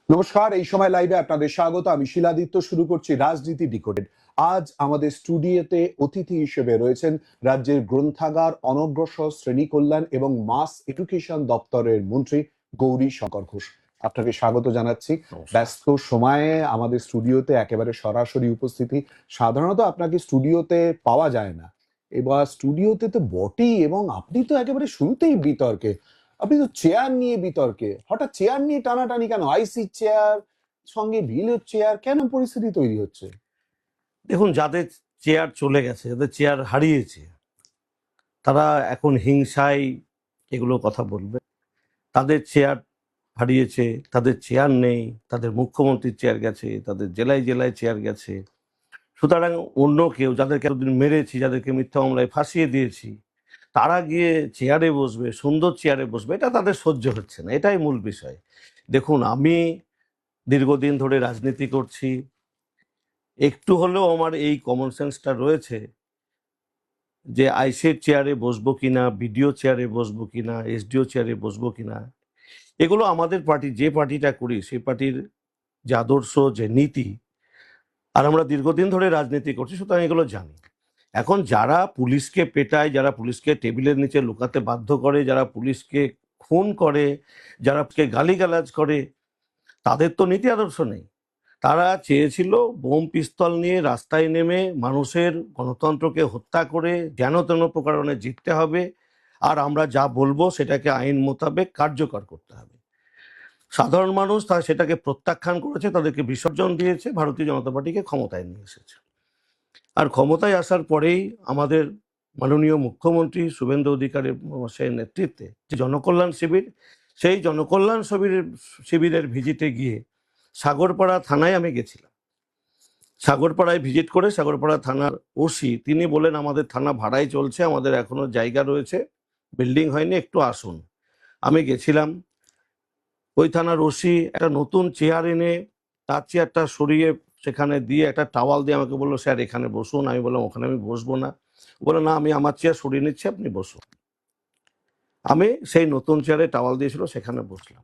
নমস্কার, এই সময় লাইভে আপনাদের স্বাগত। আমি শিলাদিত্য, শুরু করছি রাজনীতি ডিকোডেড। আজ আমাদের স্টুডিওতে অতিথি হিসেবে রয়েছেন রাজ্যের গ্রন্থাগার, অনগ্রসর শ্রেণী কল্যাণ এবং মাস এডুকেশন দপ্তরের মন্ত্রী গৌরী শঙ্কর ঘোষ। আপনাকে স্বাগত জানাচ্ছি। ব্যস্ত সময়ে আমাদের স্টুডিওতে একেবারে সরাসরি উপস্থিতি। সাধারণত আপনাকে স্টুডিওতে পাওয়া যায় না, এবার স্টুডিওতে তো বটেই, এবং আপনি তো একেবারে শুরুতেই বিতর্কে। আপনি তো চেয়ার নিয়ে বিতর্কে, হঠাৎ চেয়ার নিয়ে টানাটানি কেন? আইসি চেয়ার সঙ্গে ভিলের চেয়ার, কেন পরিস্থিতি তৈরি হচ্ছে? দেখুন, যাদের চেয়ার চলে গেছে, যাদের চেয়ার হারিয়েছে, তারা এখন হিংসায় এগুলো কথা বলবে। তাদের চেয়ার হারিয়েছে, তাদের চেয়ার নেই, তাদের মুখ্যমন্ত্রীর চেয়ার গেছে, তাদের জেলায় জেলায় চেয়ার গেছে। সুতরাং অন্য কেউ, যাদেরকে এতদিন মেরেছি, যাদেরকে মিথ্যা মামলায় ফাঁসিয়ে দিয়েছি, তারা গিয়ে চেয়ারে বসবে, সুন্দর চেয়ারে বসবে, এটা তাদের সহ্য হচ্ছে না। এটাই মূল বিষয়। দেখুন, আমি দীর্ঘদিন ধরে রাজনীতি করছি, একটু হলেও আমার এই কমন সেন্সটা রয়েছে যে আইসির চেয়ারে বসবো কিনা, বিডিও চেয়ারে বসবো কিনা, এসডিও চেয়ারে বসবো কিনা, এগুলো আমাদের পার্টি, যে পার্টিটা করি সেই পার্টির যে আদর্শ, যে নীতি, আর আমরা দীর্ঘদিন ধরে রাজনীতি করছি, সুতরাং এগুলো জানি। এখন যারা পুলিশকে পেটায়, যারা পুলিশকে টেবিলের নিচে লুকাতে বাধ্য করে, যারা পুলিশকে খুন করে, যারা গালিগালাজ করে, তাদের তো নীতি আদর্শ নেই। তারা চেয়েছিল বোম পিস্তল নিয়ে রাস্তায় নেমে মানুষের গণতন্ত্রকে হত্যা করে যেন তেন প্রকারণে জিততে হবে, আর আমরা যা বলবো সেটাকে আইন মোতাবেক কার্যকর করতে হবে। সাধারণ মানুষ তারা সেটাকে প্রত্যাখ্যান করেছে, তাদেরকে বিসর্জন দিয়েছে, ভারতীয় জনতা পার্টিকে ক্ষমতায় নিয়ে এসেছে। আর ক্ষমতায় আসার পরেই আমাদের মাননীয় মুখ্যমন্ত্রী শুভেন্দু অধিকারী মহাশয়ের নেতৃত্বে যে জনকল্যাণ শিবির, সেই জনকল্যাণ শিবিরের ভিজিটে গিয়ে সাগরপাড়া থানায় আমি গেছিলাম। সাগরপাড়ায় ভিজিট করে সাগরপাড়া থানার ওসি তিনি বলেন, আমাদের থানা ভাড়াই চলছে, আমাদের এখনো জায়গা রয়েছে, বিল্ডিং হয়নি, একটু আসুন। আমি গেছিলাম। ওই থানার ওসি একটা নতুন চেয়ার এনে তার চেয়ারটা সরিয়ে সেখানে দিয়ে একটা টাওয়াল দিয়ে আমাকে বললো, স্যার এখানে বসুন। আমি বললাম, ওখানে আমি বসবো না। বলে, না, আমি আমার চেয়ার সরিয়ে নিচ্ছি, আপনি বসুন। আমি সেই নতুন চেয়ারে টাওয়াল দিয়েছিল, সেখানে বসলাম।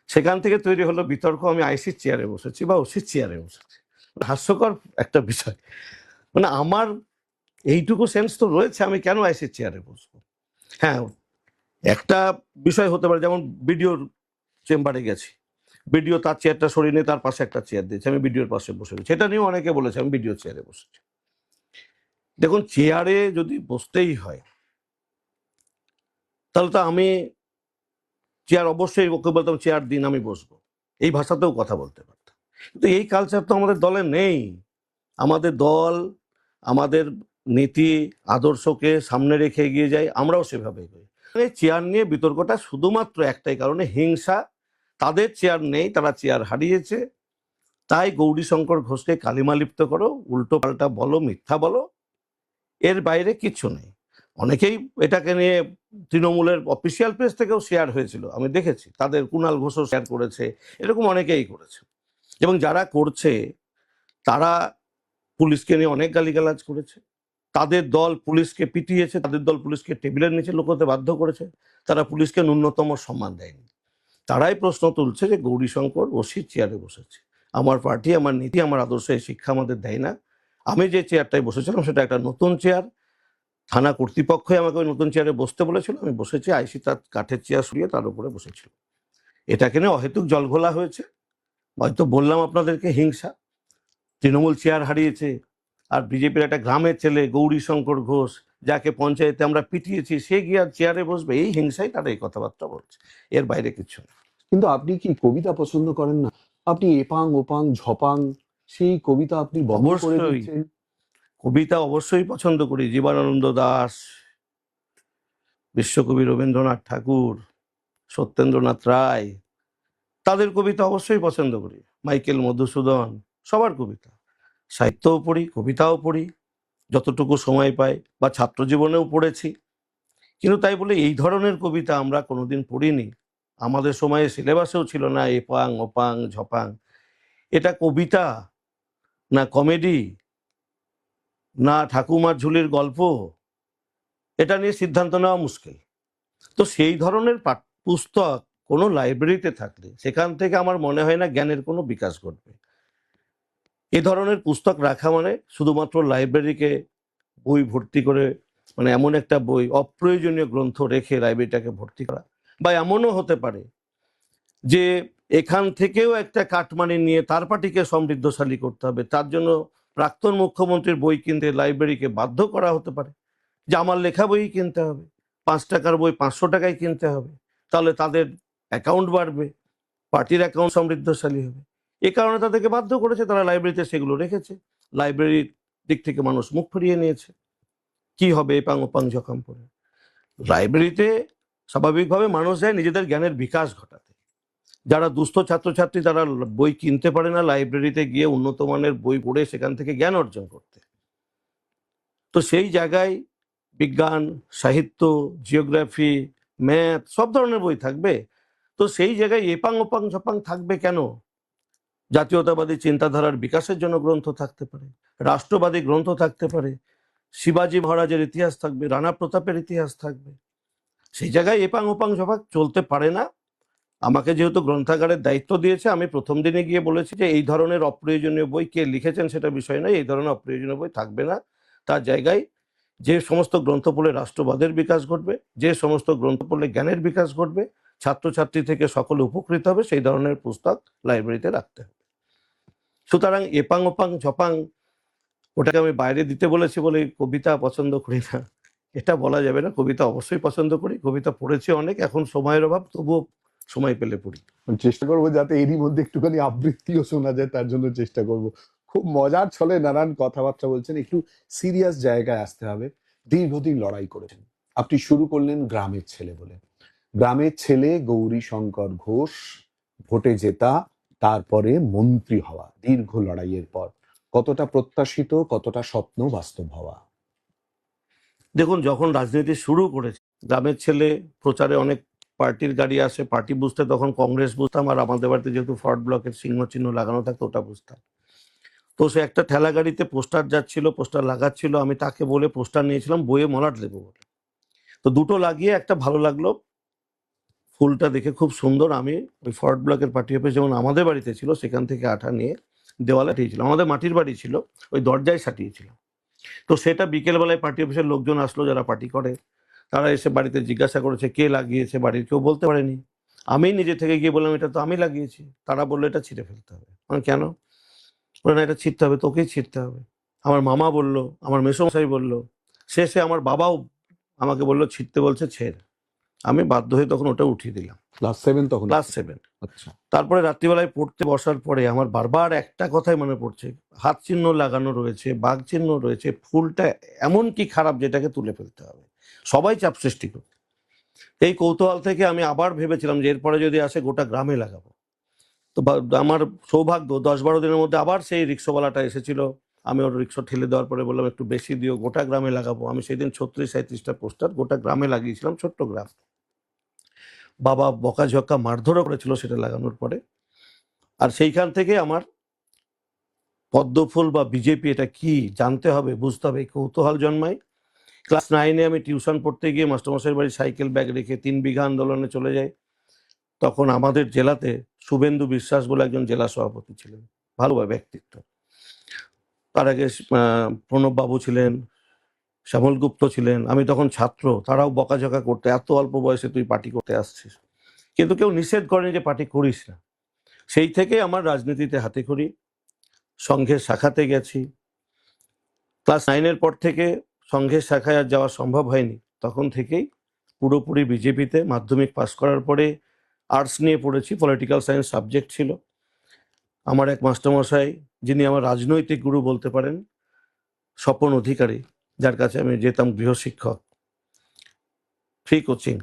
সেখান থেকে তৈরি হলো বিতর্ক, আমি আইসির চেয়ারে বসেছি বা ওসির চেয়ারে বসেছি। হাস্যকর একটা বিষয়। মানে আমার এইটুকু সেন্স তো রয়েছে, আমি কেন আইসির চেয়ারে বসবো? হ্যাঁ, একটা বিষয় হতে পারে, যেমন বিডিওর চেম্বারে গেছি, বিডিও তার চেয়ারটা সরিয়ে নিয়ে তার পাশে একটা চেয়ার দিয়েছে, আমি বিডিওর পাশে বসে গেছি। সেটা নিয়েও অনেকে বলেছে আমি বিডিও চেয়ারে বসেছি। দেখুন, চেয়ারে যদি বসতেই হয় তাহলে তো আমি চেয়ার অবশ্যই ওকে বলতাম, চেয়ার দিন, আমি বসবো, এই ভাষাতেও কথা বলতে পারতাম। কিন্তু এই কালচার তো আমাদের দলে নেই। আমাদের দল আমাদের নীতি আদর্শকে সামনে রেখে এগিয়ে যায়, আমরাও সেভাবে এগোই। চেয়ার নিয়ে বিতর্কটা শুধুমাত্র একটাই কারণে, হিংসা। তাদের চেয়ার নেই, তারা চেয়ার হারিয়েছে, তাই গৌরীশঙ্কর ঘোষকে কালিমা লিপ্ত করো, উল্টো পাল্টা বলো, মিথ্যা বলো, এর বাইরে কিচ্ছু নেই। অনেকেই এটাকে নিয়ে তৃণমূলের অফিসিয়াল পেজ থেকেও শেয়ার হয়েছিল, আমি দেখেছি, তাদের কুণাল ঘোষও শেয়ার করেছে, এরকম অনেকেই করেছে। এবং যারা করছে তারা পুলিশকে নিয়ে অনেক গালিগালাজ করেছে, তাদের দল পুলিশকে পিটিয়েছে, তাদের দল পুলিশকে টেবিলের নিচে লুকোতে বাধ্য করেছে, তারা পুলিশকে ন্যূনতম সম্মান দেয়নি। তারাই প্রশ্ন তুলছে যে গৌরীশঙ্কর ওসির চেয়ারে বসেছে। আমার পার্টি, আমার নীতি, আমার আদর্শ এই শিক্ষা আমাদের দেয় না। আমি যে চেয়ারটায় বসেছিলাম সেটা একটা নতুন চেয়ার, থানা কর্তৃপক্ষই আমাকে ওই নতুন চেয়ারে বসতে বলেছিল, আমি বসেছি। আইসি তার কাঠের চেয়ার সরিয়ে তার উপরে বসেছিল। এটাকে নিয়ে অহেতুক জলঘোলা হয়েছে। হয়তো বললাম আপনাদেরকে, হিংসা। তৃণমূল চেয়ার হারিয়েছে, আর বিজেপির একটা গ্রামের ছেলে গৌরীশঙ্কর ঘোষ, যাকে পঞ্চায়েতে আমরা পিটিয়েছি, সে গিয়ে আর চেয়ারে বসবে, এই হিংসায় তারা এই কথাবার্তা বলছে, এর বাইরে কিছু না। কিন্তু আপনি কি কবিতা পছন্দ করেন না? আপনি এপাং ওপাং ঝপাং সেই কবিতা আপনি বন্ধ করে অবশ্যই দিচ্ছেন। কবিতা অবশ্যই পছন্দ করি। জীবনানন্দ দাশ, বিশ্বকবি রবীন্দ্রনাথ ঠাকুর, সত্যেন্দ্রনাথ রায়, তাদের কবিতা অবশ্যই পছন্দ করি। মাইকেল মধুসূদন, সবার কবিতা। সাহিত্যও পড়ি, কবিতাও পড়ি, যতটুকু সময় পাই, বা ছাত্র জীবনেও পড়েছি। কিন্তু তাই বলে এই ধরনের কবিতা আমরা কোনোদিন পড়িনি। আমাদের সময়ে সিলেবাসেও ছিল না এপাং ওপাং ঝপাং। এটা কবিতা না কমেডি না ঠাকুমার ঝুলির গল্প, এটা নিয়ে সিদ্ধান্ত নেওয়া মুশকিল। তো সেই ধরনের পুস্তক কোনো লাইব্রেরিতে থাকলে সেখান থেকে আমার মনে হয় না জ্ঞানের কোনো বিকাশ ঘটবে। এ ধরনের পুস্তক রাখা মানে শুধুমাত্র লাইব্রেরিকে বই ভর্তি করে, মানে এমন একটা বই অপ্রয়োজনীয় গ্রন্থ রেখে লাইব্রেরিটাকে ভর্তি করা, বা এমনও হতে পারে যে এখান থেকেও একটা কাটমানি নিয়ে তার পার্টিকে সমৃদ্ধশালী করতে হবে, তার জন্য প্রাক্তন মুখ্যমন্ত্রীর বই কিনতে লাইব্রেরিকে বাধ্য করা হতে পারে যে আমার লেখা বই কিনতে হবে, 5 টাকার বই 500 টাকায় কিনতে হবে, তাহলে তাদের অ্যাকাউন্ট বাড়বে, পার্টির অ্যাকাউন্ট সমৃদ্ধশালী হবে। এ কারণে তাদেরকে বাধ্য করেছে, তারা লাইব্রেরিতে সেগুলো রেখেছে। লাইব্রেরির দিক থেকে মানুষ মুখ ফিরিয়ে নিয়েছে। কি হবে এপাং ওপাং ঝকাম পড়ে? লাইব্রেরিতে স্বাভাবিকভাবে মানুষ যায় নিজেদের জ্ঞানের বিকাশ ঘটাতে। যারা দুস্থ ছাত্রছাত্রী তারা বই কিনতে পারে না, লাইব্রেরিতে গিয়ে উন্নত মানের বই পড়ে সেখান থেকে জ্ঞান অর্জন করতে। তো সেই জায়গায় বিজ্ঞান, সাহিত্য, জিওগ্রাফি, ম্যাথ সব ধরনের বই থাকবে। তো সেই জায়গায় এপাং ওপাং ঝপাং থাকবে কেন? জাতীয়তাবাদী চিন্তাধারার বিকাশের জন্য গ্রন্থ থাকতে পারে, রাষ্ট্রবাদী গ্রন্থ থাকতে পারে, শিবাজী মহারাজের ইতিহাস থাকবে, রানা প্রতাপের ইতিহাস থাকবে। সেই জায়গায় এপাং ওপাং ঝপাং চলতে পারে না। আমাকে যেহেতু গ্রন্থাগারের দায়িত্ব দিয়েছে, আমি প্রথম দিনে গিয়ে বলেছি যে এই ধরনের অপ্রয়োজনীয় বই কে লিখেছেন সেটা বিষয় নয়, এই ধরনের অপ্রয়োজনীয় বই থাকবে না। তার জায়গায় যে সমস্ত গ্রন্থ পড়লে রাষ্ট্রবাদের বিকাশ ঘটবে, যে সমস্ত গ্রন্থ পড়লে জ্ঞানের বিকাশ ঘটবে, ছাত্রছাত্রী থেকে সকলে উপকৃত হবে, সেই ধরনের পুস্তক লাইব্রেরিতে রাখতে হবে। সুতরাং এপাং ওপাং ঝপাং ওটাকে আমি বাইরে দিতে বলেছি বলে কবিতা পছন্দ করি না, এটা বলা যাবে না। কবিতা অবশ্যই পছন্দ করি, কবিতা পড়েছি অনেক, এখন সময়ের অভাব, তবুও সময় পেলে পড়ি। চেষ্টা করবো যাতে এরই মধ্যে একটুখানি আবৃত্তিও শোনা যায়, তার জন্য চেষ্টা করব। খুব মজার ছলে নানান কথাবার্তা বলছেন, একটু সিরিয়াস জায়গায় আসতে হবে। দীর্ঘদিন লড়াই করেছেন, আপনি শুরু করলেন গ্রামের ছেলে বলে। গ্রামের ছেলে গৌরী শঙ্কর ঘোষ, ভোটে জেতা, তারপরে মন্ত্রী হওয়া, দীর্ঘ লড়াইয়ের পর কতটা প্রত্যাশিত, কতটা স্বপ্ন বাস্তব হওয়া? দেখুন, যখন রাজনীতি শুরু করেছে, গ্রামের ছেলে, প্রচারে অনেক পার্টির গাড়ি আসে, পার্টি বুঝতে তখন কংগ্রেস বুঝতাম, আর আমাদের বাড়িতে যেহেতু ফরওয়ার্ড ব্লকের চিহ্ন চিহ্ন লাগানো থাকতো ওটা বুঝতাম। তো সে একটা ঠেলা গাড়িতে পোস্টার যাচ্ছিল, পোস্টার লাগাচ্ছিল, আমি তাকে বলে পোস্টার নিয়েছিলাম বইয়ে মলাট দেবো বলে। তো দুটো লাগিয়ে একটা ভালো লাগলো, ফুলটা দেখে খুব সুন্দর। আমি ওই ফরওয়ার্ড ব্লকের পার্টি অফিস যেমন আমাদের বাড়িতে ছিল, সেখান থেকে আঠা নিয়ে দেওয়ালে সাটিয়েছিলাম। আমাদের মাটির বাড়ি ছিল, ওই দরজায় সাটিয়েছিলাম। তো সেটা বিকেলবেলায় পার্টি অফিসের লোকজন আসলো, যারা পার্টি করে, তারা এসে বাড়িতে জিজ্ঞাসা করেছে কে লাগিয়েছে, বাড়ির কেউ বলতে পারেনি। আমি নিজে থেকে গিয়ে বললাম এটা তো আমি লাগিয়েছি। তারা বললো এটা ছিঁড়ে ফেলতে হবে। মানে কেন? বলে না, এটা ছিঁড়তে হবে, তোকেই ছিঁড়তে হবে। আমার মামা বলল, আমার মেসোমশাই বলল, শেষে আমার বাবাও আমাকে বললো ছিঁড়তে বলছে ছেড়। আমি বাধ্য হয়ে তখন ওটা উঠিয়ে দিলাম। ক্লাস 7 তখন? ক্লাস 7। আচ্ছা। তারপরে রাত্রিবেলায় পড়তে বসার পরে আমার বারবার একটা কথাই মনে পড়ছে, হাত চিহ্ন লাগানো রয়েছে, বাঘ চিহ্ন রয়েছে, ফুলটা এমন কি খারাপ যেটাকে তুলে ফেলতে হবে। সবাই চাপ সৃষ্টি করত। এই কৌতূহল থেকে আমি আবার ভেবেছিলাম যে এরপরে যদি আসে গোটা গ্রামে লাগাবো। তো আমার সৌভাগ্য 10-12 দিনের মধ্যে আবার সেই রিক্সাওয়ালাটা এসেছিল। আমি ওর রিক্সা ঠেলে দেওয়ার পরে বললাম একটু বেশি দিও, গোটা গ্রামে লাগাবো। আমি সেদিন 36-37টা পোস্টার গোটা গ্রামে লাগিয়েছিলাম, ছোট্ট গ্রাম। বাবা বকাঝকা মারধরও করেছিল সেটা লাগানোর পরে। আর সেইখান থেকে আমার পদ্মফুল বা বিজেপি এটা কি জানতে হবে, বুঝতে হবে, এই কৌতূহল জন্মায়। ক্লাস 9-এ আমি টিউশন পড়তে গিয়ে মাস্টারমশাইয়ের বাড়ি সাইকেল ব্যাগ রেখে 3 বিঘা আন্দোলনে চলে যাই। তখন আমাদের জেলাতে শুভেন্দু বিশ্বাস বলে একজন জেলা সভাপতি ছিলেন, ভালো ব্যক্তিত্ব। তার আগে প্রণব বাবু ছিলেন, শ্যামল গুপ্ত ছিলেন। আমি তখন ছাত্র, তারাও বকাঝকা করতে, এত অল্প বয়সে তুই পার্টি করতে আসছিস। কিন্তু কেউ নিষেধ করেনি যে পার্টি করিস না। সেই থেকে আমার রাজনীতিতে হাতেখড়ি, সংঘের শাখাতে গেছি। ক্লাস 9-এর পর থেকে সংঘের শাখায় আর যাওয়া সম্ভব হয়নি, তখন থেকেই পুরোপুরি বিজেপিতে। মাধ্যমিক পাস করার পরে আর্টস নিয়ে পড়েছি, পলিটিক্যাল সায়েন্স সাবজেক্ট ছিল। আমার এক মাস্টারমশাই, যিনি আমার রাজনৈতিক গুরু বলতে পারেন, স্বপন অধিকারী, যার কাছে আমি যেতাম গৃহশিক্ষক, ফ্রি কোচিং,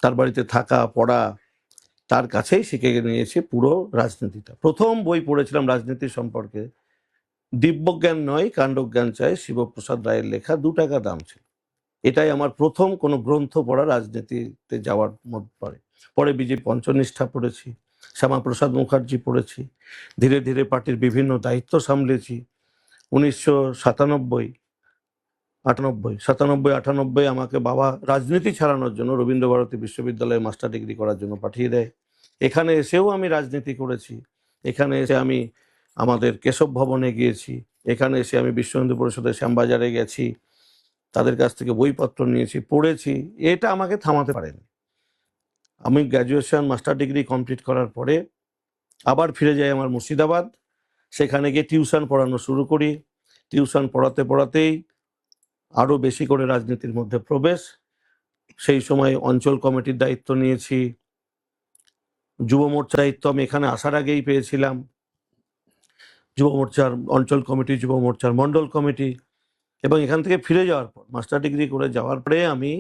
তার বাড়িতে থাকা পড়া, তার কাছেই শিখে নিয়েছি পুরো রাজনীতিটা। প্রথম বই পড়েছিলাম রাজনীতি সম্পর্কে, দিব্যজ্ঞান নয় কাণ্ডজ্ঞান চাই, শিবপ্রসাদ রায়ের লেখা, 2 টাকা দাম ছিল। এটাই আমার প্রথম কোনো গ্রন্থ পড়া রাজনীতিতে যাওয়ার মধ্যে পড়ে। পরে বিজেপি পঞ্চনিষ্ঠা পড়েছি, শ্যামাপ্রসাদ মুখার্জি পড়েছি, ধীরে ধীরে পার্টির বিভিন্ন দায়িত্ব সামলেছি। 1997 98, 97, 98 আমাকে বাবা রাজনীতি ছাড়ানোর জন্য রবীন্দ্রভারতী বিশ্ববিদ্যালয়ে মাস্টার ডিগ্রি করার জন্য পাঠিয়ে দেয়। এখানে এসেও আমি রাজনীতি করেছি। এখানে এসে আমি আমাদের কেশব ভবনে গিয়েছি। এখানে এসে আমি বিশ্ব হিন্দু পরিষদের শ্যামবাজারে গেছি, তাদের কাছ থেকে বইপত্র নিয়েছি, পড়েছি। এটা আমাকে থামাতে পারেনি। আমি গ্র্যাজুয়েশন মাস্টার ডিগ্রি কমপ্লিট করার পরে আবার ফিরে যাই আমার মুর্শিদাবাদ। সেখানে গিয়ে টিউশন পড়ানো শুরু করি। টিউশন পড়াতে পড়াতেই আরও বেশি করে রাজনীতির মধ্যে প্রবেশ। সেই সময় অঞ্চল কমিটির দায়িত্ব নিয়েছি, যুব মোর্চার দায়িত্ব আমি এখানে আসার আগেই পেয়েছিলাম। যুব মোর্চার অঞ্চল কমিটি, যুব মোর্চার মণ্ডল কমিটি, এবং এখান থেকে ফিরে যাওয়ার পর মাস্টার ডিগ্রি করে যাওয়ার পরে আমি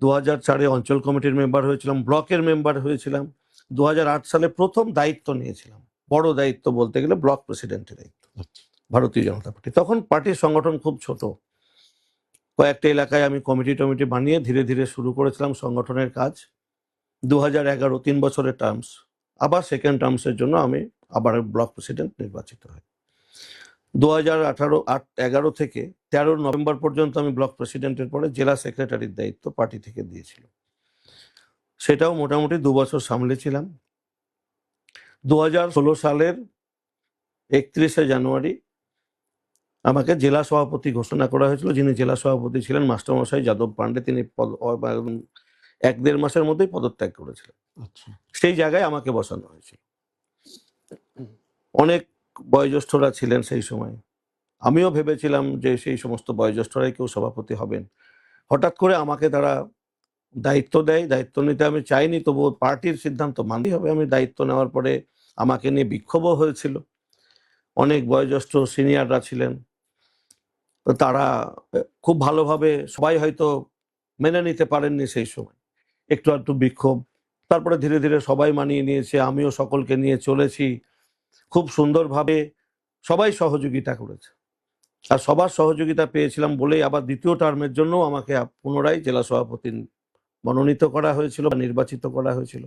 2004-এ অঞ্চল কমিটির মেম্বার হয়েছিলাম, ব্লকের মেম্বার হয়েছিলাম। 2008 সালে প্রথম দায়িত্ব নিয়েছিলাম, বড় দায়িত্ব বলতে গেলে ব্লক প্রেসিডেন্টের দায়িত্ব, ভারতীয় জনতা পার্টি। তখন পার্টির সংগঠন খুব ছোট, কয়েকটা এলাকায় আমি কমিটি টমিটি বানিয়ে ধীরে ধীরে শুরু করেছিলাম সংগঠনের কাজ। 2011, 3 বছরের টার্মস, আবার সেকেন্ড টার্মসের জন্য আমি আবার ব্লক প্রেসিডেন্ট নির্বাচিত হই। 2011 থেকে 13 নভেম্বর পর্যন্ত আমি ব্লক প্রেসিডেন্টের পরে জেলা সেক্রেটারির দায়িত্ব পার্টি থেকে দিয়েছিল। সেটাও মোটামুটি 2 বছর সামলেছিলাম। 2016 সালের 31শে জানুয়ারি আমাকে জেলা সভাপতি ঘোষণা করা হয়েছিল। যিনি জেলা সভাপতি ছিলেন মাস্টারমশাই যাদব পান্ডে, তিনি 1-1.5 মাসের মধ্যেই পদত্যাগ করেছিলেন। আচ্ছা, সেই জায়গায় আমাকে বসানো হয়েছিল। অনেক বয়োজ্যেষ্ঠরা ছিলেন সেই সময়। আমিও ভেবেছিলাম যে সেই সমস্ত বয়োজ্যেষ্ঠরাই কেউ সভাপতি হবেন। হঠাৎ করে আমাকে তারা দায়িত্ব দেয়। দায়িত্ব নিতে আমি চাইনি, তবুও পার্টির সিদ্ধান্ত মানতেই হবে। আমি দায়িত্ব নেওয়ার পরে আমাকে নিয়ে বিক্ষোভও হয়েছিল। অনেক বয়োজ্যেষ্ঠ সিনিয়ররা ছিলেন, তো তারা খুব ভালোভাবে, সবাই হয়তো মেনে নিতে পারেননি সেই সময়, একটু একটু বিক্ষোভ। তারপরে ধীরে ধীরে সবাই মানিয়ে নিয়েছে, আমিও সকলকে নিয়ে চলেছি খুব সুন্দরভাবে। সবাই সহযোগিতা করেছে, আর সবার সহযোগিতা পেয়েছিলাম বলেই আবার দ্বিতীয় টার্মের জন্য আমাকে পুনরায় জেলা সভাপতি মনোনীত করা হয়েছিল বা নির্বাচিত করা হয়েছিল।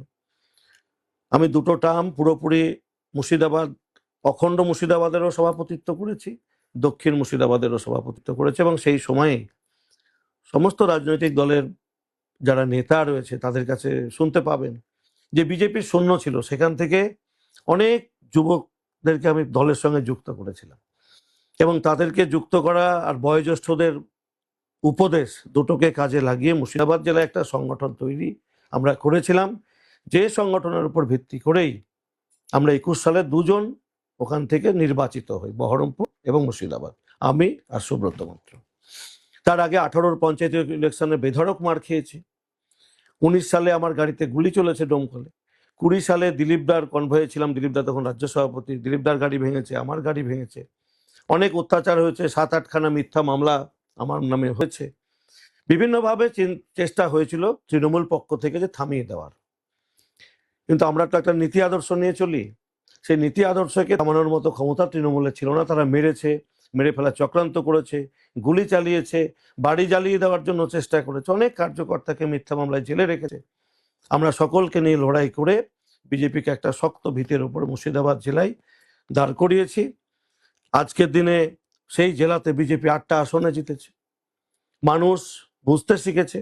আমি দুটো টার্ম পুরোপুরি মুর্শিদাবাদ, অখণ্ড মুর্শিদাবাদেরও সভাপতিত্ব করেছি, দক্ষিণ মুর্শিদাবাদেরও সভাপতিত্ব করেছি, এবং সেই সময়ে সমস্ত রাজনৈতিক দলের যারা নেতা রয়েছে তাদের কাছে শুনতে পাবেন যে বিজেপির শূন্য ছিল, সেখান থেকে অনেক যুবকদেরকে আমি দলের সঙ্গে যুক্ত করেছিলাম, এবং তাদেরকে যুক্ত করা আর বয়োজ্যেষ্ঠদের উপদেশ দুটোকে কাজে লাগিয়ে মুর্শিদাবাদ জেলায় একটা সংগঠন তৈরি আমরা করেছিলাম। যে সংগঠনের উপর ভিত্তি করেই আমরা 21 সালে দুজন ওখান থেকে নির্বাচিত হই, বহরমপুর এবং মুর্শিদাবাদ, আমি আর সুব্রত মৈত্র। তার আগে 18-র পঞ্চায়েত ইলেকশনে বেধড়ক মার খেয়েছি। 19 সালে আমার গাড়িতে গুলি চলেছে ডোমকলে। 20 সালে দিলীপদার কনভয়ে ছিলাম, দিলীপদা তখন রাজ্য সভাপতি, দিলীপদার গাড়ি ভেঙেছে, আমার গাড়ি ভেঙেছে। অনেক অত্যাচার হয়েছে, 7-8খানা মিথ্যা মামলা আমার নামে হয়েছে। বিভিন্নভাবে চেষ্টা হয়েছিল তৃণমূল পক্ষ থেকে যে থামিয়ে দেওয়ার, কিন্তু আমরা তো একটা নীতি আদর্শ নিয়ে চলি। সেই নীতি আদর্শকে থামানোর মতো ক্ষমতা তৃণমূলের ছিল না। তারা মেরেছে, মেরে ফেলা চক্রান্ত করেছে, গুলি চালিয়েছে, বাড়ি জ্বালিয়ে দেওয়ার জন্য চেষ্টা করেছে, অনেক কার্যকর্তাকে মিথ্যা মামলায় জেলে রেখেছে। আমরা সকলকে নিয়ে লড়াই করে বিজেপিকে একটা শক্ত ভিতের উপর মুর্শিদাবাদ জেলায় দাঁড় করিয়েছি। আজকের দিনে সেই জেলাতে বিজেপি 8টা আসনে জিতেছে। মানুষ বুঝতে শিখেছে।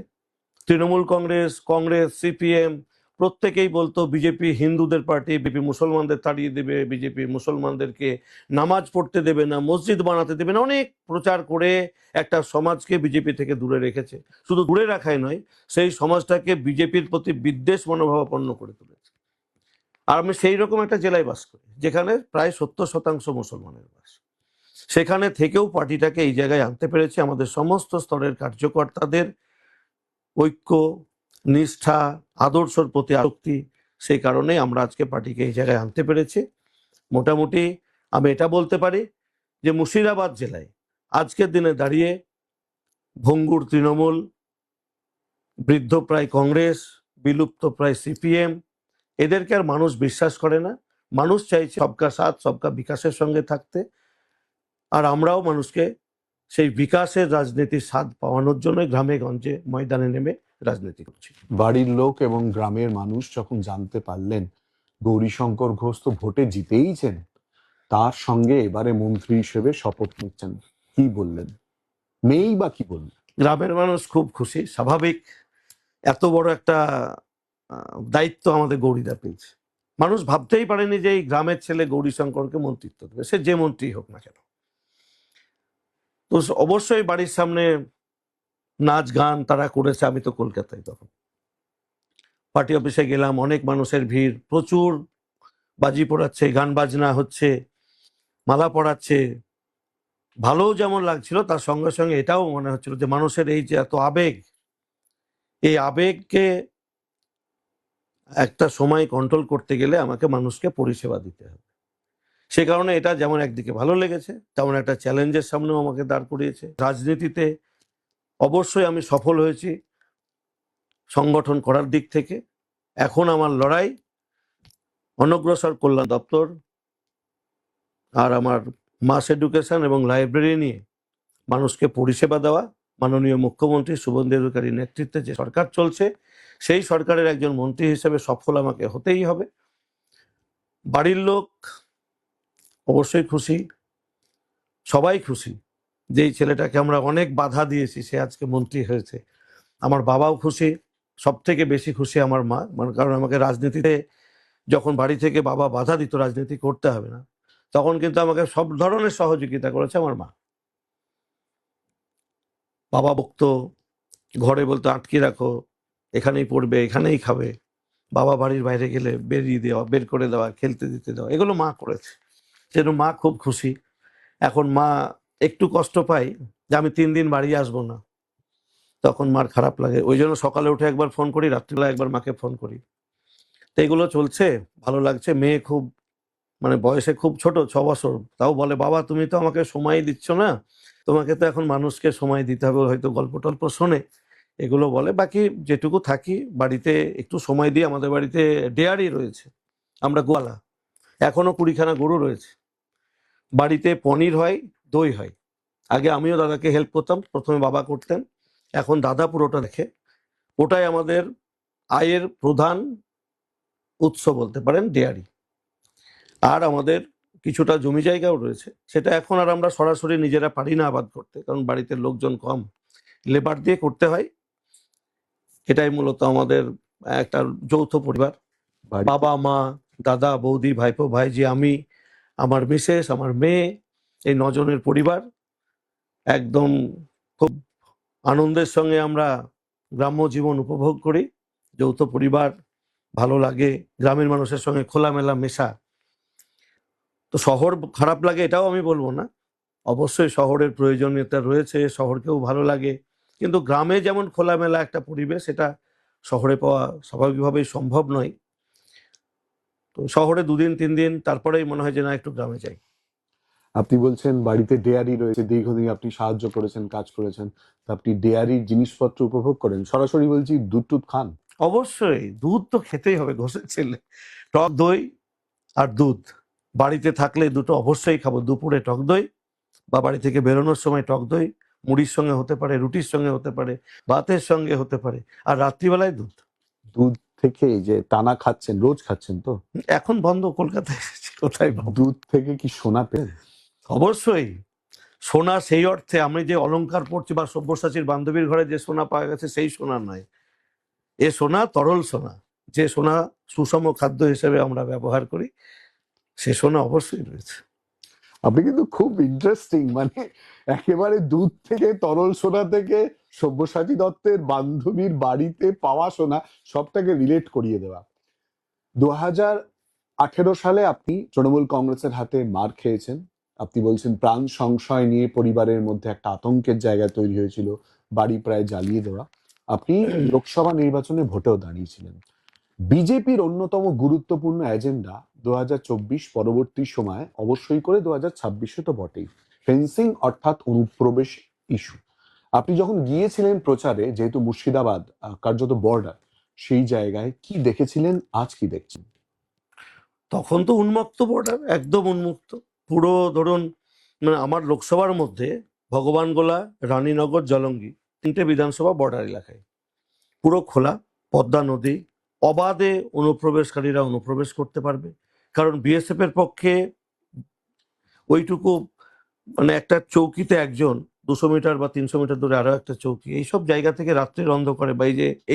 তৃণমূল কংগ্রেস, সিপিএম প্রত্যেকেই বলতো বিজেপি হিন্দুদের পার্টি, বিজেপি মুসলমানদের তাড়িয়ে দেবে, বিজেপি মুসলমানদেরকে নামাজ পড়তে দেবে না, মসজিদ বানাতে দেবে না, অনেক প্রচার করে একটা সমাজকে বিজেপি থেকে দূরে রেখেছে। শুধু দূরে রাখাই নয়, সেই সমাজটাকে বিজেপির প্রতি বিদ্বেষ মনোভাবাপন্ন করে তুলেছে। আর আমি সেই রকম একটা জেলায় বাস করি যেখানে প্রায় 70% মুসলমানের বাস। সেখানে থেকেও পার্টিটাকে এই জায়গায় আনতে পেরেছি। আমাদের সমস্ত স্তরের কার্যকর্তাদের ঐক্য, নিষ্ঠা, আদর্শর প্রতি আসক্তি, সেই কারণে আমরা আজকে পার্টিকে এই জায়গায় আনতে পেরেছি। মোটামুটি আমি এটা বলতে পারি যে মুর্শিদাবাদ জেলায় আজকের দিনে দাঁড়িয়ে ভঙ্গুর তৃণমূল, বৃদ্ধ প্রায় কংগ্রেস, বিলুপ্ত প্রায় সিপিএম, এদেরকে আর মানুষ বিশ্বাস করে না। মানুষ চাইছে সবকা সাথ সবকা বিকাশের সঙ্গে থাকতে, আর আমরাও মানুষকে সেই বিকাশের রাজনীতির স্বাদ পাওয়ানোর জন্য গ্রামে গঞ্জে ময়দানে নেমে রাজনীতি করছি। বাড়ির লোক এবং গ্রামের মানুষ যখন জানতে পারলেন গৌরীশঙ্কর ঘোষ তো ভোটে জিতেইছেন, তার সঙ্গে এবারে মন্ত্রী হিসেবে শপথ নিচ্ছেন, কি বললেন? মেয়েই বা কি বলবে? গ্রামের মানুষ খুব খুশি, স্বাভাবিক। এত বড় একটা দায়িত্ব আমাদের গৌরীদা পেয়েছে। মানুষ ভাবতেই পারেনি যে এই গ্রামের ছেলে গৌরীশঙ্করকে মন্ত্রিত্ব দেবে, সে যে মন্ত্রী হোক না কেন। তো অবশ্যই বাড়ির সামনে নাচ গান তারা করেছে। আমি তো কলকাতায় তখন পার্টি অফিসে গেলাম, অনেক মানুষের ভিড়, প্রচুর বাজি পোড়াচ্ছে, গান বাজনা হচ্ছে, মালা পড়াচ্ছে। ভালোও যেমন লাগছিল, তার সঙ্গে সঙ্গে এটাও মনে হচ্ছিল যে মানুষের এই যে এত আবেগ, এই আবেগকে একটা সময় কন্ট্রোল করতে গেলে আমাকে মানুষকে পরিষেবা দিতে হবে। সে কারণে এটা যেমন একদিকে ভালো লেগেছে, তেমন একটা চ্যালেঞ্জের সামনেও আমাকে দাঁড় করিয়েছে। রাজনীতিতে অবশ্যই আমি সফল হয়েছি সংগঠন করার দিক থেকে। এখন আমার লড়াই অনগ্রসর কল্যাণ দপ্তর আর আমার মাস এডুকেশন এবং লাইব্রেরি নিয়ে মানুষকে পরিষেবা দেওয়া। মাননীয় মুখ্যমন্ত্রী শুভেন্দু অধিকারীর নেতৃত্বে যে সরকার চলছে, সেই সরকারের একজন মন্ত্রী হিসেবে সফল আমাকে হতেই হবে। বাড়ির লোক অবশ্যই খুশি, সবাই খুশি যে এই ছেলেটাকে আমরা অনেক বাধা দিয়েছি, সে আজকে মন্ত্রী হয়েছে। আমার বাবাও খুশি, সব থেকে বেশি খুশি আমার মা। কারণ আমাকে রাজনীতিতে যখন বাড়ি থেকে বাবা বাধা দিত রাজনীতি করতে হবে না, তখন কিন্তু আমাকে সব ধরনের সহযোগিতা করেছে আমার মা। বাবা বকতো, ঘরে বলতো আটকে রাখো, এখানেই পড়বে, এখানেই খাবে। বাবা বাড়ির বাইরে গেলে বেরিয়ে দেওয়া, বের করে দেওয়া, খেলতে দিতে দেওয়া, এগুলো মা করেছে। সেজন্য মা খুব খুশি। এখন মা একটু কষ্ট পায় যে আমি 3 দিন বাড়ি আসবো না, তখন মার খারাপ লাগে। ওই জন্য সকালে উঠে একবার ফোন করি, রাত্রিবেলা একবার মাকে ফোন করি। তো এগুলো চলছে, ভালো লাগছে। মেয়ে খুব মানে বয়সে খুব ছোট, 6 বছর, তাও বলে বাবা তুমি তো আমাকে সময় দিচ্ছ না, তোমাকে তো এখন মানুষকে সময় দিতে হবে। হয়তো গল্প টল্প শোনে, এগুলো বলে। বাকি যেটুকু থাকি বাড়িতে একটু সময় দিই। আমাদের বাড়িতে ডেয়ারি রয়েছে, আমরা গোয়ালা, এখনো 20খানা গরু রয়েছে। বাড়িতে পনির হয়, দই হয়। আগে আমিও দাদাকে হেল্প করতাম, প্রথমে বাবা করতেন, এখন দাদা পুরোটা দেখে। ওটাই আমাদের আয়ের প্রধান উৎস বলতে পারেন, ডেয়ারি। আর আমাদের কিছুটা জমি জায়গাও রয়েছে, সেটা এখন আর আমরা সরাসরি নিজেরা পারি না আবাদ করতে, কারণ বাড়িতে লোকজন কম, লেবার দিয়ে করতে হয়। এটাই মূলত আমাদের একটা যৌথ পরিবার, বাড়িতে বাবা মা দাদা বৌদি ভাইপো ভাইজি আমি, আমার মিসেস, আমার মেয়ে, এই 9 জনের পরিবার। একদম খুব আনন্দের সঙ্গে আমরা গ্রাম্য জীবন উপভোগ করি। যৌথ পরিবার, ভালো লাগে, গ্রামের মানুষের সঙ্গে খোলামেলা মেশা। তো শহর খারাপ লাগে এটাও আমি বলবো না, অবশ্যই শহরের প্রয়োজনীয়তা রয়েছে, শহরকেও ভালো লাগে। কিন্তু গ্রামে যেমন খোলামেলা একটা পরিবেশ, এটা শহরে পাওয়া স্বাভাবিকভাবেই সম্ভব নয়। তো শহরে 2 দিন 3 দিন, তারপরেই মনে হয় যে না একটু গ্রামে যাই। আপনি বলছেন বাড়িতে ডেয়ারি রয়েছে, দীর্ঘদিন আপনি সাহায্য করেছেন, কাজ করেছেন, তা আপনি ডেয়ারির জিনিসপত্র উপভোগ করেন। সরাসরি বলছি, দুধ টুধ খান? অবশ্যই দুধ তো খেতেই হবে, ঘষে ছেলে। টক দই আর দুধ বাড়িতে থাকলে দুটো অবশ্যই খাবো। দুপুরে টক দই, বা বাড়ি থেকে বেরোনোর সময় টক দই, মুড়ির সঙ্গে হতে পারে, রুটির সঙ্গে হতে পারে, ভাতের সঙ্গে হতে পারে। আর রাত্রিবেলায় দুধ। দুধ থেকে এই যে টানা খাচ্ছেন, রোজ খাচ্ছেন তো? এখন বন্ধ, কলকাতায় এসেছি, কোথায় পাবো? দুধ থেকে কি সোনা পেন? অবশ্যই। সোনা সেই অর্থে আমি যে অলংকার পড়ছি বা সব্যসাচীর বান্ধবীর ঘরে যে সোনা পাওয়া গেছে সেই সোনা নয়। এ সোনা তরল সোনা, যে সোনা সুষম খাদ্য হিসেবে আমরা ব্যবহার করি, সে সোনা অবশ্যই রয়েছে। আপনি কিন্তু খুব ইন্টারেস্টিং, মানে একেবারে দুধ থেকে, তরল সোনা থেকে, সব্যসাচী দত্তের বান্ধবীর বাড়িতে পাওয়া সোনা, সবটাকে রিলেট করিয়ে দেওয়া। 2018 সালে আপনি তৃণমূল কংগ্রেসের হাতে মার খেয়েছেন। আপনি বলছেন প্রাণ সংশয় নিয়ে পরিবারের মধ্যে একটা আতঙ্কের জায়গা তৈরি হয়েছিল, বাড়ি প্রায় জ্বালিয়ে দেওয়া। আপনি লোকসভা নির্বাচনে ভোটেও দাঁড়িয়েছিলেন। বিজেপির অন্যতম গুরুত্বপূর্ণ এজেন্ডা 2024 পরবর্তী সময়, অবশ্যই করে 2026 তো বটেই, ফেন্সিং অর্থাৎ অনুপ্রবেশ ইস্যু। আপনি যখন গিয়েছিলেন প্রচারে, যেহেতু মুর্শিদাবাদ কার্যত বর্ডার, সেই জায়গায় কি দেখেছিলেন, আজ কি দেখছেন? তখন তো উন্মুক্ত বর্ডার, একদম উন্মুক্ত। পুরো ধরুন মানে আমার লোকসভার মধ্যে ভগবানগোলা, রানীনগর, জলঙ্গি 3টে বিধানসভা বর্ডার এলাকায়, পুরো খোলা, পদ্মা নদী, অবাধে অনুপ্রবেশকারীরা অনুপ্রবেশ করতে পারবে। কারণ বিএসএফ এর পক্ষে ওইটুকু মানে একটা চৌকিতে একজন 200 মিটার বা 300 মিটার দূরে আরো একটা চৌকি, এইসব জায়গা থেকে রাত্রির অন্ধকারে বা